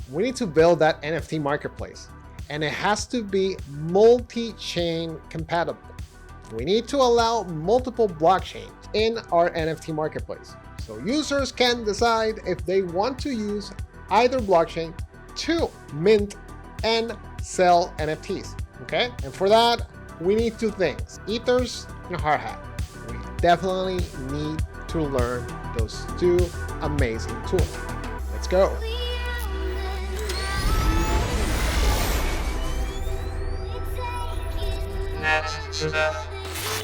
We need to build that NFT marketplace, and it has to be multi-chain compatible. We need to allow multiple blockchains in our NFT marketplace, so users can decide if they want to use either blockchain to mint and sell NFTs, okay? And for that, we need two things, Ethers and Hardhat. We definitely need to learn those two amazing tools. Let's go.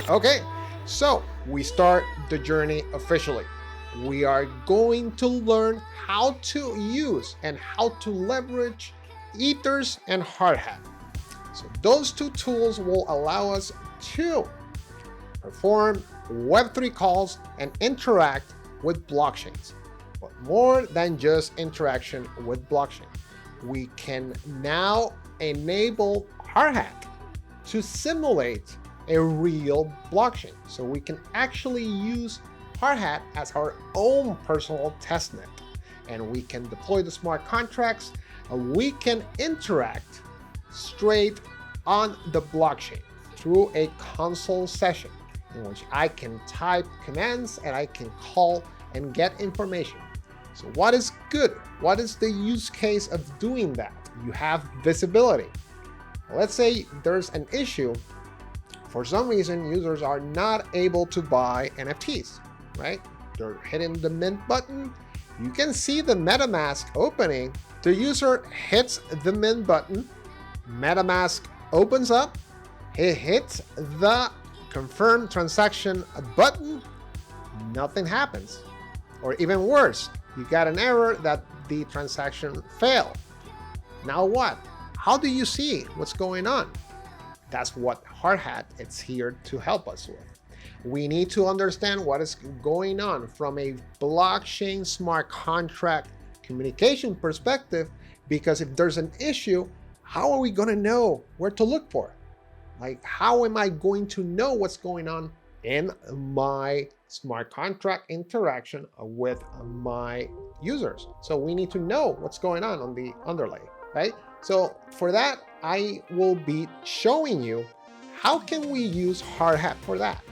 Okay, so we start the journey officially. We are going to learn how to use and how to leverage Ethers and Hardhat. So those two tools will allow us to perform Web3 calls and interact with blockchains. But more than just interaction with blockchain, we can now enable Hardhat to simulate a real blockchain. So we can actually use Hardhat as our own personal testnet, and we can deploy the smart contracts. We can interact straight on the blockchain through a console session in which I can type commands and I can call and get information. So what is good? What is the use case of doing that? You have visibility. Let's say there's an issue. For some reason, users are not able to buy NFTs, right? They're hitting the mint button. You can see the MetaMask opening. The user hits the mint button. MetaMask opens up. He hits the confirm transaction button. Nothing happens. Or even worse, you got an error that the transaction failed. Now what? How do you see what's going on? That's what Hardhat is here to help us with. We need to understand what is going on from a blockchain smart contract communication perspective, because if there's an issue, how are we going to know where to look for? Like, how am I going to know what's going on in my smart contract interaction with my users? So we need to know what's going on the underlay, right? So for that, I will be showing you how can we use Hardhat for that.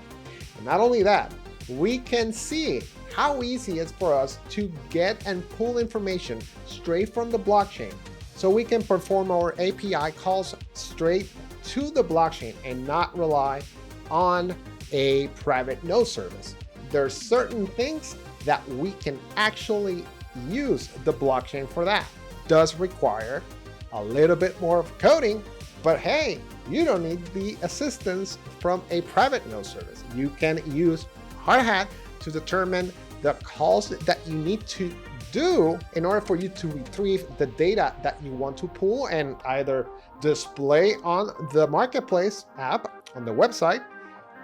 And not only that, we can see how easy it's for us to get and pull information straight from the blockchain, so we can perform our API calls straight to the blockchain and not rely on a private node service. There's certain things that we can actually use the blockchain for that. Does require a little bit more of coding, but hey, you don't need the assistance from a private node service. You can use Hardhat to determine the calls that you need to do in order for you to retrieve the data that you want to pull and either display on the marketplace app on the website,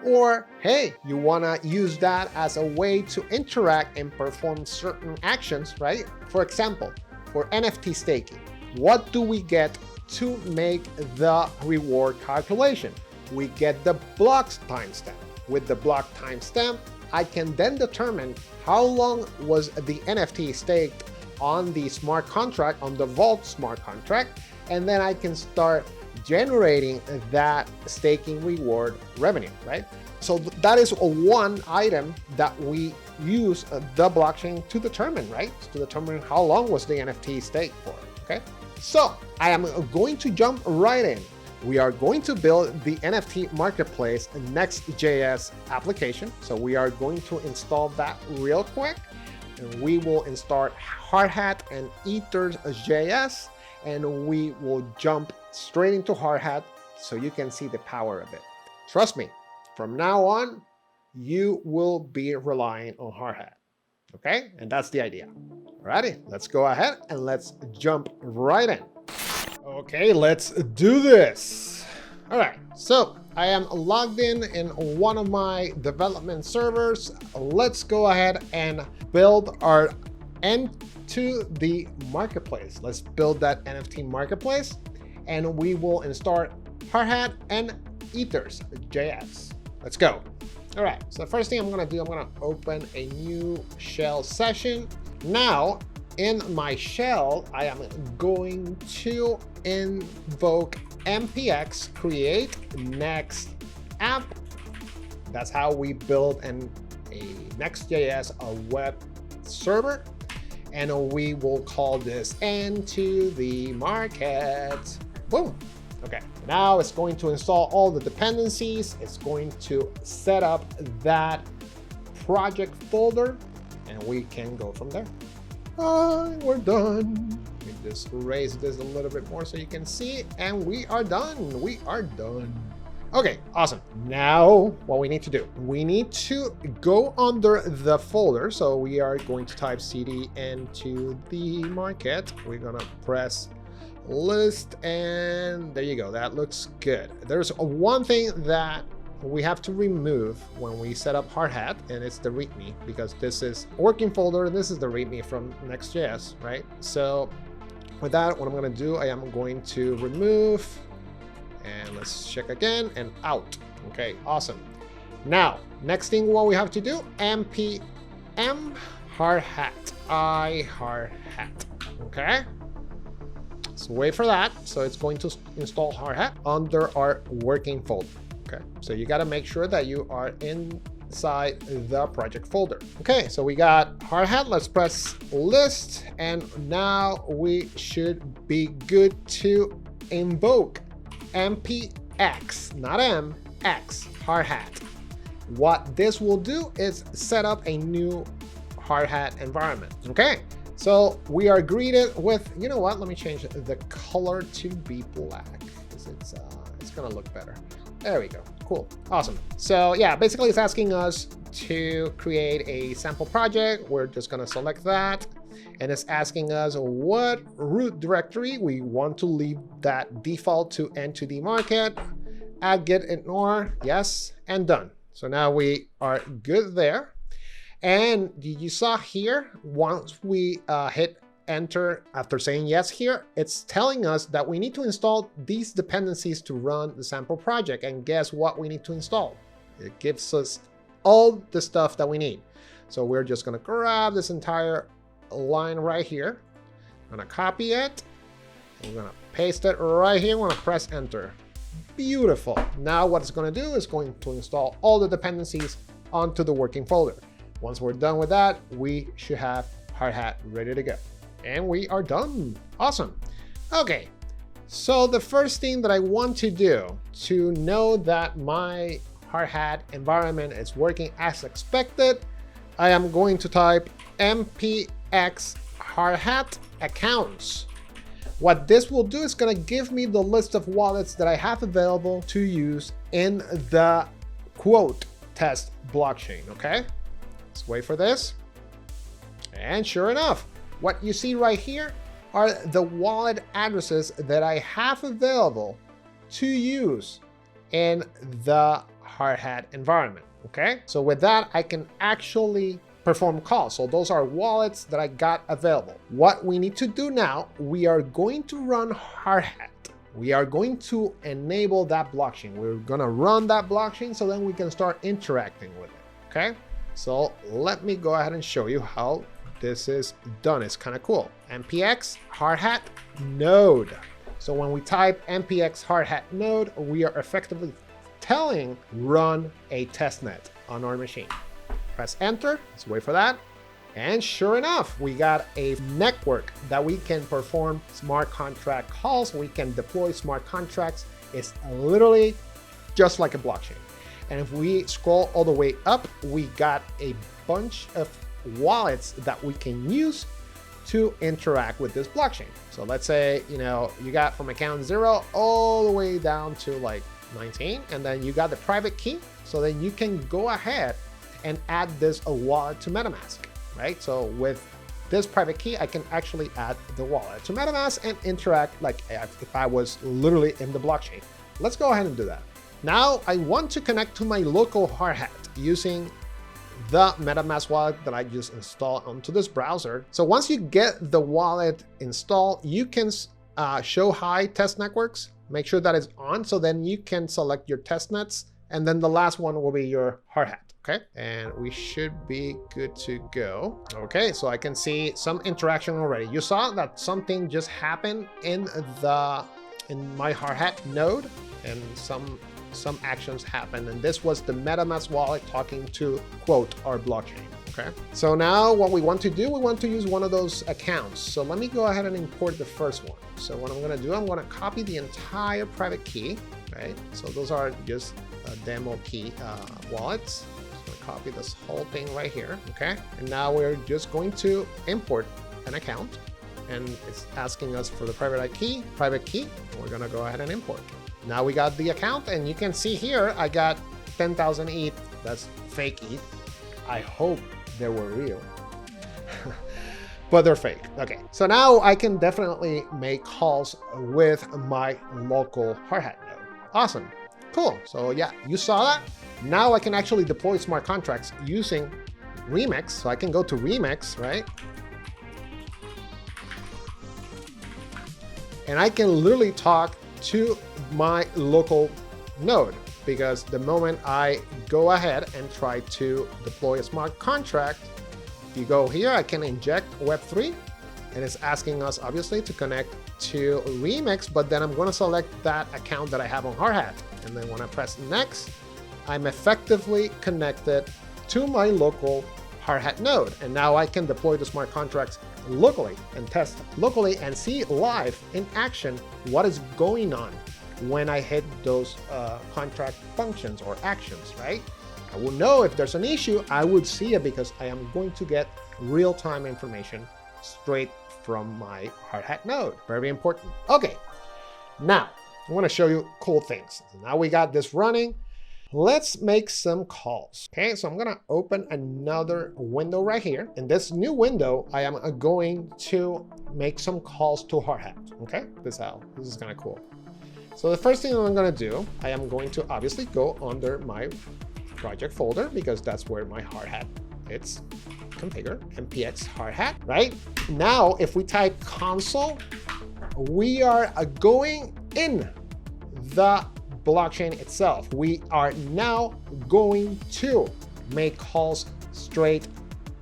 or hey, you want to use that as a way to interact and perform certain actions, right? For example, for NFT staking, what do we get to make the reward calculation? We get the blocks timestamp. With the block timestamp, I can then determine how long was the NFT staked on the smart contract, on the Vault smart contract, and then I can start generating that staking reward revenue, right? So that is one item that we use the blockchain to determine, right? To determine how long was the NFT staked for, okay? So I am going to jump right in. We are going to build the NFT Marketplace NextJS application. So we are going to install that real quick. And we will install Hardhat and EthersJS, and we will jump straight into Hardhat so you can see the power of it. Trust me, from now on, you will be relying on Hardhat. Okay, and that's the idea. Alrighty, let's go ahead and let's jump right in. Okay, let's do this. All right, so I am logged in one of my development servers. Let's go ahead and build our end to the marketplace. Let's build that NFT marketplace, and we will install Hardhat and EthersJS. Let's go. All right, so the first thing I'm gonna do, I'm gonna open a new shell session. Now, in my shell, I am going to invoke npx create next app. That's how we build a NextJS, a web server. And we will call this into the market. Boom. Okay, now it's going to install all the dependencies. It's going to set up that project folder, and we can go from there. We're done. Let me just raise this a little bit more so you can see, and we are done. We are done. Okay, awesome. Now what we need to do, we need to go under the folder. So we are going to type cd into the market. We're gonna press list, and there you go. That looks good. There's one thing that we have to remove when we set up Hardhat, and it's the README, because this is a working folder and this is the README from Next.js, right? So with that, what I'm going to do, I am going to remove, and let's check again, and out. Okay, awesome. Now, next thing what we have to do, npm hardhat, hardhat. Okay. So wait for that. So it's going to install Hardhat under our working folder. Okay, so you got to make sure that you are inside the project folder. Okay, so we got Hardhat. Let's press list, and now we should be good to invoke npx, not m, x, Hardhat. What this will do is set up a new Hardhat environment. Okay. So we are greeted with, you know what? Let me change the color to be black, because it's gonna look better. There we go. Cool. Awesome. So yeah, basically it's asking us to create a sample project. We're just gonna select that, and it's asking us what root directory we want to leave that default to NTD market. Add git ignore, yes, and done. So now we are good there. And you saw here, once we hit enter after saying yes here, it's telling us that we need to install these dependencies to run the sample project. And guess what we need to install? It gives us all the stuff that we need. So we're just gonna grab this entire line right here. I'm gonna copy it. I'm gonna paste it right here. I'm gonna press enter. Beautiful. Now what it's gonna do is going to install all the dependencies onto the working folder. Once we're done with that, we should have Hardhat ready to go. And we are done. Awesome. Okay, so the first thing that I want to do to know that my Hardhat environment is working as expected, I am going to type npx Hardhat accounts. What this will do is going to give me the list of wallets that I have available to use in the quote test blockchain, okay? Let's wait for this. And sure enough, what you see right here are the wallet addresses that I have available to use in the Hardhat environment, okay? So with that, I can actually perform calls. So those are wallets that I got available. What we need to do now, we are going to run Hardhat. We are going to enable that blockchain. We're gonna run that blockchain so then we can start interacting with it, okay? So let me go ahead and show you how this is done. It's kind of cool. npx Hardhat node. So when we type npx Hardhat node, we are effectively telling run a testnet on our machine. Press enter. Let's wait for that. And sure enough, we got a network that we can perform smart contract calls. We can deploy smart contracts. It's literally just like a blockchain. And if we scroll all the way up, we got a bunch of wallets that we can use to interact with this blockchain. So let's say, you know, you got from account 0 all the way down to like 19, and then you got the private key. So then you can go ahead and add this a wallet to MetaMask, right? So with this private key, I can actually add the wallet to MetaMask and interact like if I was literally in the blockchain. Let's go ahead and do that. Now I want to connect to my local Hardhat using the MetaMask wallet that I just installed onto this browser. So once you get the wallet installed, you can show hi test networks, make sure that it's on, so then you can select your test nets, and then the last one will be your Hardhat. Okay, and we should be good to go. Okay, so I can see some interaction already. You saw that something just happened in my Hardhat node, and some actions happened, and this was the MetaMask wallet talking to quote our blockchain. Okay, so now what we want to do, we want to use one of those accounts. So let me go ahead and import the first one. So what I'm going to do, I'm going to copy the entire private key, right? So those are just demo key wallets. Copy this whole thing right here. Okay, and now we're just going to import an account, and it's asking us for the private key. We're gonna go ahead and import. Now we got the account, and you can see here I got 10,000 ETH. That's fake ETH. I hope they were real, but they're fake. Okay, so now I can definitely make calls with my local Hardhat node. Awesome, cool. So yeah, you saw that. Now I can actually deploy smart contracts using Remix. So I can go to Remix, right? And I can literally talk to my local node, because the moment I go ahead and try to deploy a smart contract, if you go here, I can inject Web3, and it's asking us obviously to connect to Remix, but then I'm going to select that account that I have on Hardhat. And then when I press next, I'm effectively connected to my local Hardhat node. And now I can deploy the smart contracts locally and test locally and see live in action what is going on when I hit those contract functions or actions, right? I will know if there's an issue. I would see it because I am going to get real-time information straight from my Hardhat node. Very important. Okay, now I want to show you cool things. Now we got this running. Let's make some calls. Okay, so I'm gonna open another window right here. In this new window, I am going to make some calls to Hardhat. Okay, this is kind of cool. So the first thing I'm gonna do, I am going to obviously go under my project folder, because that's where my Hardhat it's configured, npx Hardhat, right? Now, if we type console, we are going in the blockchain itself. We are now going to make calls straight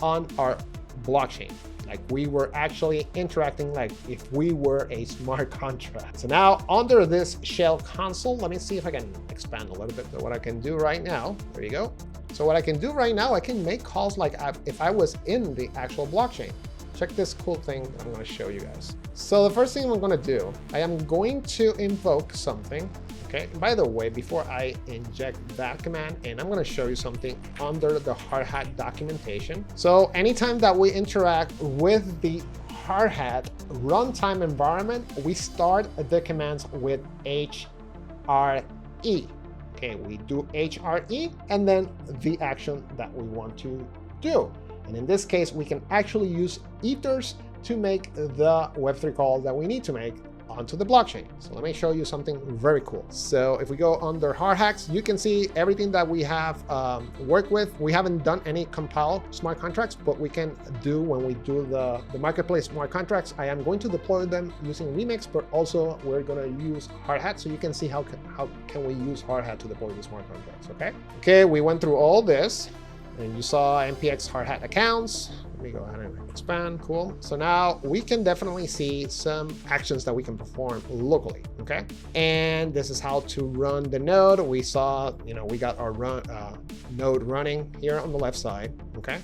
on our blockchain. Like we were actually interacting like if we were a smart contract. So now under this shell console, let me see if I can expand a little bit what I can do right now. There you go. So what I can do right now, I can make calls like if I was in the actual blockchain. Check this cool thing that I'm going to show you guys. So the first thing I'm going to do, I am going to invoke something. Okay, by the way, before I inject that command, and I'm going to show you something under the Hardhat documentation. So anytime that we interact with the Hardhat runtime environment, we start the commands with HRE. Okay, we do HRE and then the action that we want to do. And in this case, we can actually use Ethers to make the Web3 call that we need to make onto the blockchain. So let me show you something very cool. So if we go under Hardhacks, you can see everything that we have worked with. We haven't done any compile smart contracts, but we can do when we do the marketplace smart contracts. I am going to deploy them using Remix, but also we're going to use Hardhat, so you can see how can we use Hardhat to deploy the smart contracts. Okay, we went through all this, and you saw npx Hardhat accounts. Let me go ahead and expand. Cool. So now we can definitely see some actions that we can perform locally. Okay. And this is how to run the node. We saw, we got our node running here on the left side. Okay.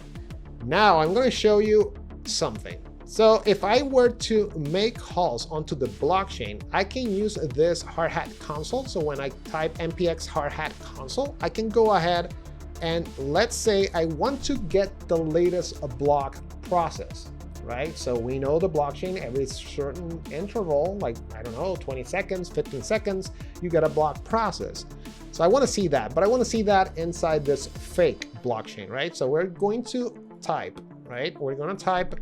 Now I'm going to show you something. So if I were to make calls onto the blockchain, I can use this Hardhat console. So when I type npx Hardhat console, I can go ahead and let's say I want to get the latest block process, right? So we know the blockchain, every certain interval, like, I don't know, 20 seconds, 15 seconds, you get a block process. So I want to see that, but I want to see that inside this fake blockchain, right? So we're going to type, right? We're going to type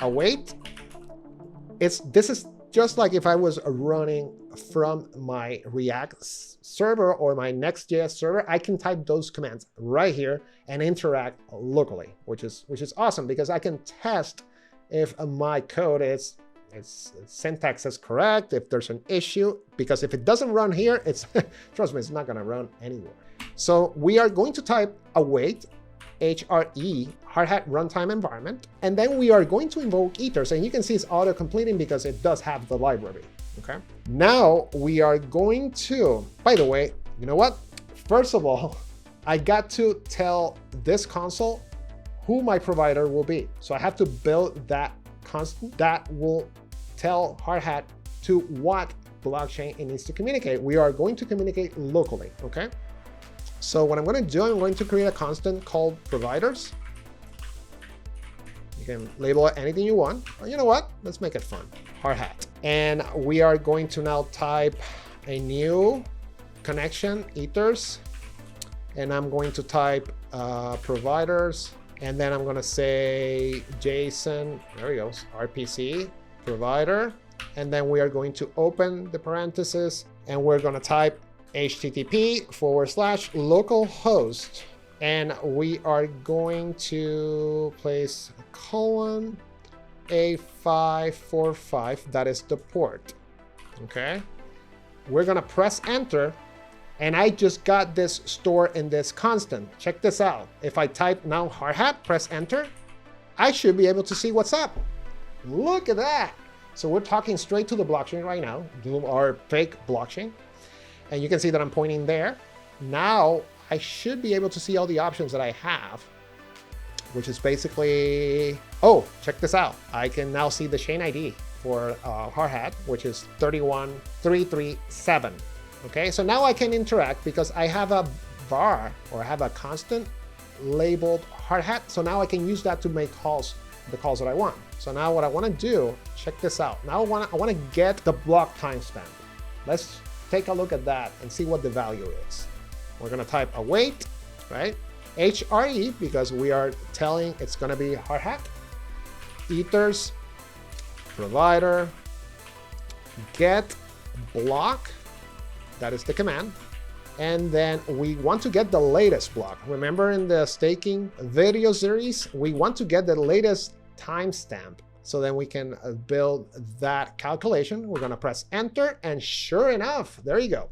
await. This is just like if I was running from my React server or my NextJS server, I can type those commands right here and interact locally, which is awesome, because I can test if my code its syntax is correct, if there's an issue, because if it doesn't run here, trust me, it's not going to run anywhere. So we are going to type await, HRE, Hardhat runtime environment, and then we are going to invoke ethers, and you can see it's auto-completing because it does have the library, okay? Now we are going to, by the way, you know what? First of all, I got to tell this console who my provider will be. So I have to build that constant that will tell Hardhat to what blockchain it needs to communicate. We are going to communicate locally, okay? So what I'm going to do, I'm going to create a constant called providers. You can label it anything you want. Well, you know what? Let's make it fun. Hardhat. And we are going to now type a new connection, ethers. And I'm going to type providers. And then I'm going to say JSON, there he goes, RPC, provider. And then we are going to open the parentheses and we're going to type http:/localhost. And we are going to place colon A545, that is the port, okay? We're gonna press enter, and I just got this stored in this constant. Check this out. If I type now Hardhat, press enter, I should be able to see what's up. Look at that. So we're talking straight to the blockchain right now, our fake blockchain. And you can see that I'm pointing there. Now I should be able to see all the options that I have, which is basically, oh, check this out. I can now see the chain ID for Hardhat, which is 31337. Okay, so now I can interact because I have a var or I have a constant labeled Hardhat. So now I can use that to make calls, the calls that I want. So now what I want to do, check this out. Now I want to get the block timestamp. Let's take a look at that and see what the value is. We're going to type await, right? HRE, because we are telling it's going to be Hardhat. Ethers, provider, get block, that is the command. And then we want to get the latest block. Remember in the staking video series, we want to get the latest timestamp. So then we can build that calculation. We're going to press enter, and sure enough, there you go.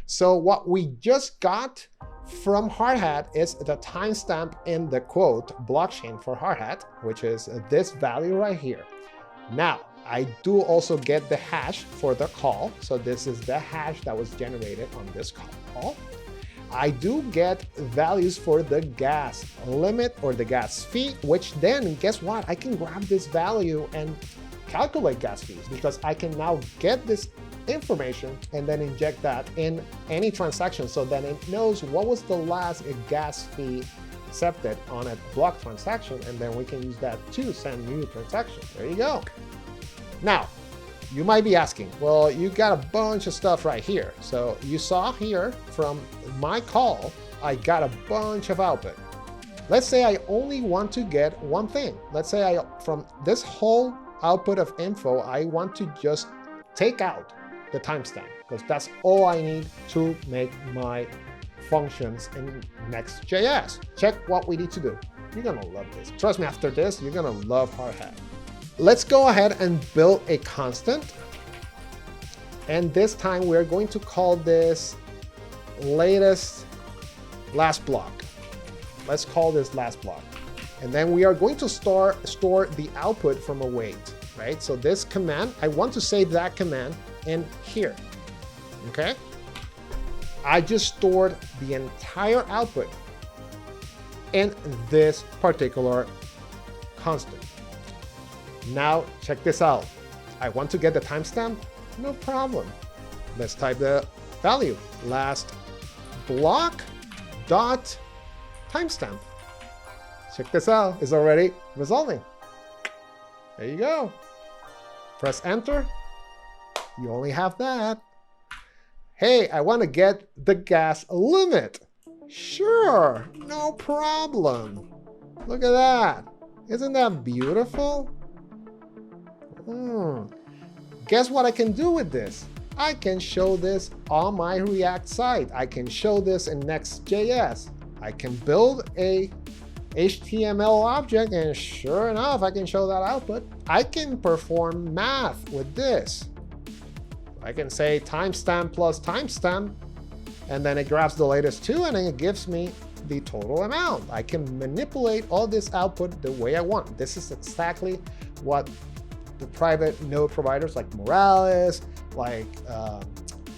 So what we just got from Hardhat is the timestamp in the quote blockchain for Hardhat, which is this value right here. Now, I do also get the hash for the call. So this is the hash that was generated on this call. I do get values for the gas limit or the gas fee, which then guess what? I can grab this value and calculate gas fees because I can now get this information and then inject that in any transaction. So then it knows what was the last gas fee accepted on a block transaction. And then we can use that to send new transactions. There you go. Now, you might be asking, well, you got a bunch of stuff right here. So you saw here from my call, I got a bunch of output. Let's say I only want to get one thing. Let's say from this whole output of info, I want to just take out the timestamp because that's all I need to make my functions in NextJS. Check what we need to do. You're gonna love this. Trust me, after this, you're gonna love Hardhat. Let's go ahead and build a constant. And this time we're going to call this last block. Let's call this last block. And then we are going to store the output from await, right? So this command, I want to save that command in here, okay? I just stored the entire output in this particular constant. Now, check this out. I want to get the timestamp? No problem. Let's type the value. Last block dot timestamp. Check this out. It's already resolving. There you go. Press enter. You only have that. Hey, I want to get the gas limit. Sure, no problem. Look at that. Isn't that beautiful? Guess what I can do with this? I can show this on my React site. I can show this in Next.js. I can build a HTML object, and sure enough, I can show that output. I can perform math with this. I can say timestamp plus timestamp, and then it grabs the latest 2, and then it gives me the total amount. I can manipulate all this output the way I want. This is exactly what the private node providers like Morales, like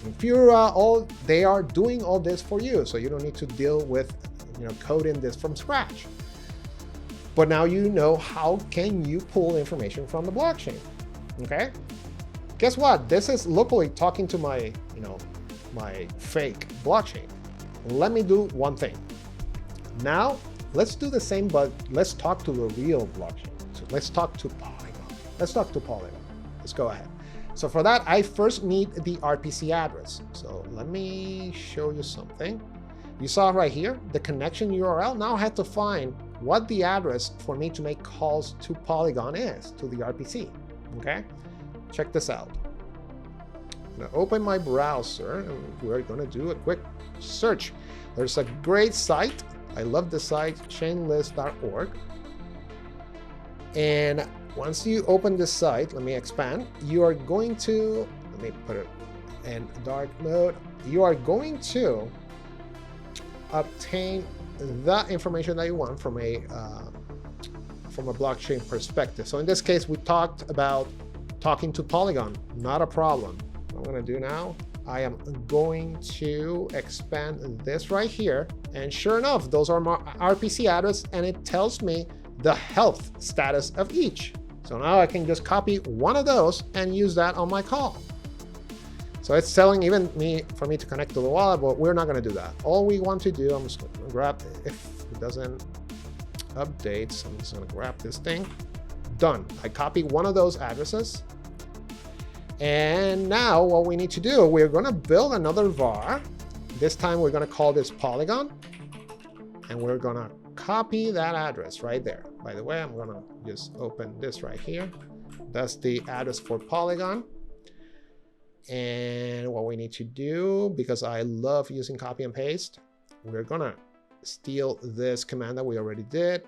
Infura, they are doing all this for you. So you don't need to deal with coding this from scratch. But now you know how can you pull information from the blockchain. Okay? Guess what? This is locally talking to my my fake blockchain. Let me do one thing. Now, let's do the same, but let's talk to the real blockchain. So let's talk to Polygon. Let's go ahead. So for that, I first need the RPC address. So let me show you something. You saw right here, the connection URL. Now I have to find what the address for me to make calls to Polygon is, to the RPC. Okay? Check this out. I'm gonna open my browser and we're gonna do a quick search. There's a great site. I love the site, chainlist.org. And once you open this site, let me expand. You are going to, let me put it in dark mode. You are going to obtain the information that you want from a blockchain perspective. So in this case, we talked about talking to Polygon, not a problem. What I'm going to do now, I am going to expand this right here. And sure enough, those are my RPC address, and it tells me the health status of each. So now I can just copy one of those and use that on my call. So it's telling even for me to connect to the wallet, but we're not going to do that. All we want to do, I'm just going to grab, if it doesn't update, so I'm just going to grab this thing. Done. I copy one of those addresses. And now what we need to do, we're going to build another var. This time we're going to call this Polygon. And we're going to copy that address right there. By the way, I'm going to just open this right here. That's the address for Polygon. And what we need to do, because I love using copy and paste, we're going to steal this command that we already did,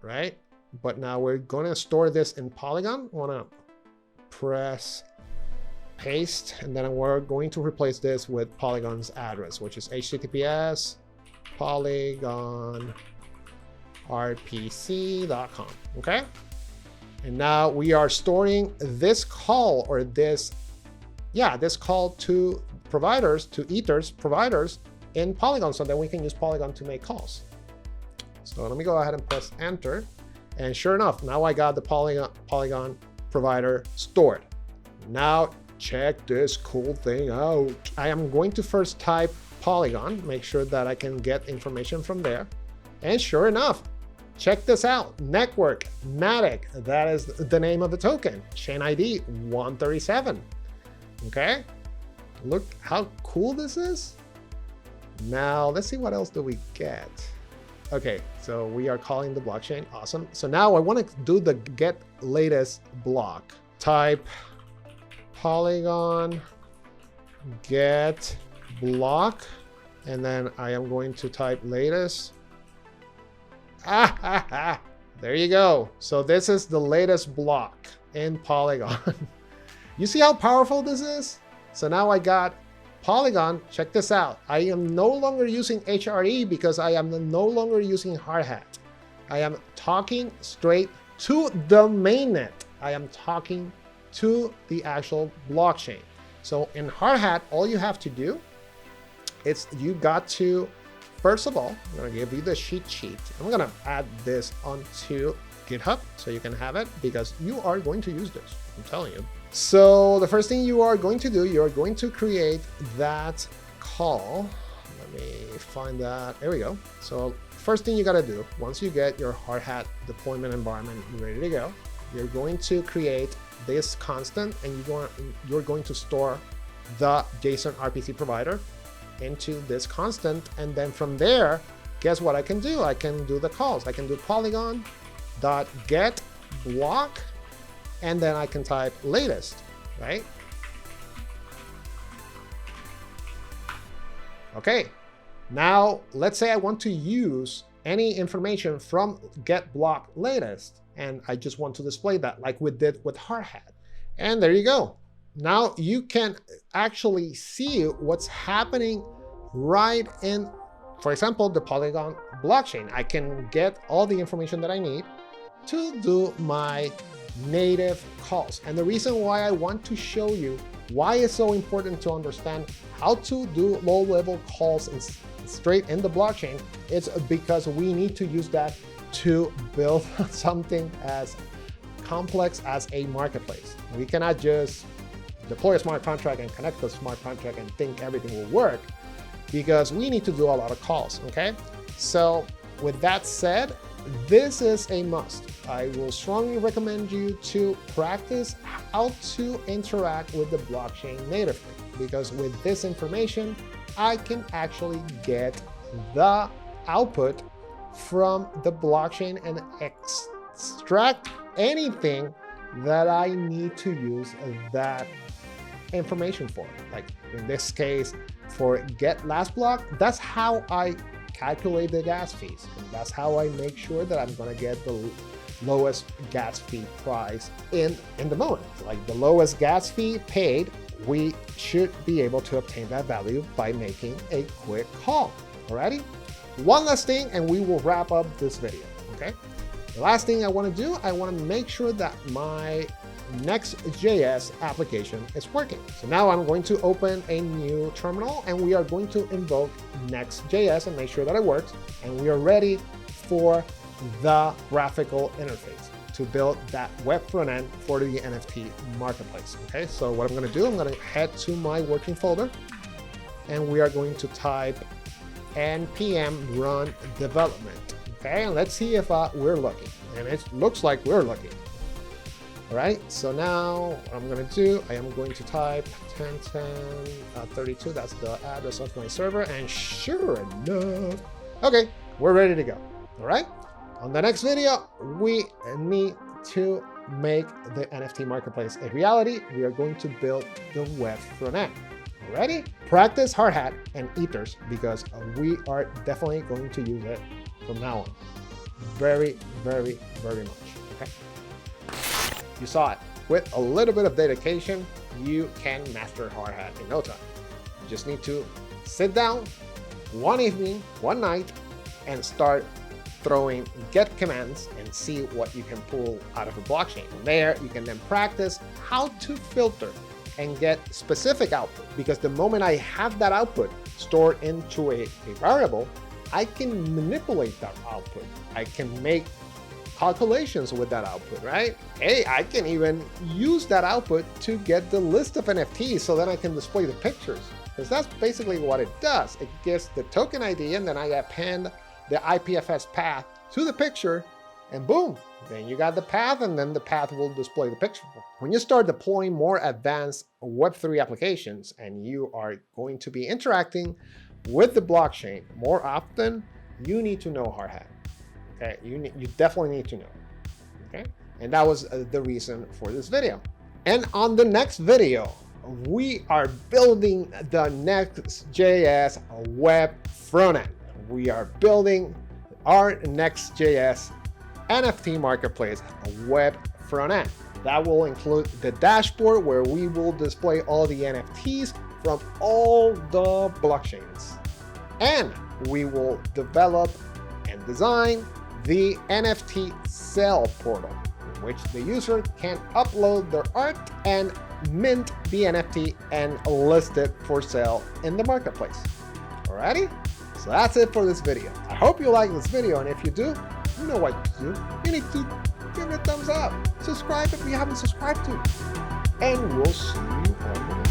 right? But now we're going to store this in Polygon. I want to press paste, and then we're going to replace this with Polygon's address, which is https polygonrpc.com. Okay, and now we are storing this call, or this call to providers, to Ethers providers in Polygon, so that we can use Polygon to make calls. So let me go ahead and press enter, and sure enough, now I got the Polygon provider stored. Now check this cool thing out. I am going to first type Polygon, make sure that I can get information from there. And sure enough, check this out. Network Matic, that is the name of the token. Chain ID 137. Okay, look how cool this is. Now let's see what else do we get. Okay, so we are calling the blockchain. Awesome. So now I want to do the get latest block. Type Polygon get block, and then I am going to type latest. There you go. So this is the latest block in Polygon. You see how powerful this is? So now I got Polygon. Check this out. I am no longer using HRE because I am no longer using Hardhat. I am talking straight to the mainnet. I am talking to the actual blockchain. So in Hardhat, all you have to do is you got to, first of all, I'm going to give you the cheat sheet. I'm going to add this onto GitHub so you can have it, because you are going to use this. I'm telling you. So the first thing you are going to do, you're going to create that call. Let me find that. There we go. So first thing you got to do, once you get your Hardhat deployment environment ready to go, you're going to create this constant, and you're going to store the JSON RPC provider into this constant. And then from there, guess what I can do? I can do the calls. I can do polygon.get block, and then I can type latest, right? Okay, now let's say I want to use any information from get block latest, and I just want to display that like we did with Hardhat. And there you go. Now you can actually see what's happening right in, for example, the Polygon blockchain. I can get all the information that I need to do my native calls. And the reason why I want to show you why it's so important to understand how to do low-level calls straight in the blockchain is because we need to use that to build something as complex as a marketplace. We cannot just deploy a smart contract and connect the smart contract and think everything will work, because we need to do a lot of calls, okay? So with that said, this is a must. I will strongly recommend you to practice how to interact with the blockchain natively, because with this information, I can actually get the output from the blockchain and extract anything that I need to use that information for. Like in this case, for get last block, that's how I calculate the gas fees. And that's how I make sure that I'm gonna get the lowest gas fee price in the moment. Like the lowest gas fee paid, we should be able to obtain that value by making a quick call. Alrighty? One last thing and we will wrap up this video, okay? The last thing I want to do, I want to make sure that my NextJS application is working. So now I'm going to open a new terminal and we are going to invoke NextJS and make sure that it works. And we are ready for the graphical interface to build that web front end for the NFT Marketplace. Okay, so what I'm going to do, I'm going to head to my working folder and we are going to type npm run development. Okay, and let's see if we're lucky. And it looks like we're lucky. All right, so now what I'm going to do, I am going to type 101032. That's the address of my server. And sure enough, okay, we're ready to go. All right, on the next video, we need to make the NFT Marketplace a reality. We are going to build the web front end. Ready? Practice Hardhat and Ethers, because we are definitely going to use it from now on. Very, very, very much. Okay. You saw it. With a little bit of dedication, you can master Hardhat in no time. You just need to sit down one evening, one night, and start throwing get commands and see what you can pull out of a blockchain. From there, you can then practice how to filter and get specific output, because the moment I have that output stored into a variable, I can manipulate that output. I can make calculations with that output, right? Hey, I can even use that output to get the list of NFTs so then I can display the pictures, because that's basically what it does. It gives the token ID and then I append the IPFS path to the picture and boom, then you got the path and then the path will display the picture. When you start deploying more advanced Web3 applications and you are going to be interacting with the blockchain more often, you need to know Hardhat. Okay, you definitely need to know. Okay, and that was the reason for this video. And on the next video, we are building the NextJS web front end. We are building our NextJS NFT Marketplace web front end. That will include the dashboard where we will display all the NFTs from all the blockchains. And we will develop and design the NFT sale portal, in which the user can upload their art and mint the NFT and list it for sale in the marketplace. Alrighty? So that's it for this video. I hope you like this video, and if you do, you know what to do. You need to give it a thumbs up. Subscribe if you haven't subscribed to. And we'll see you on the next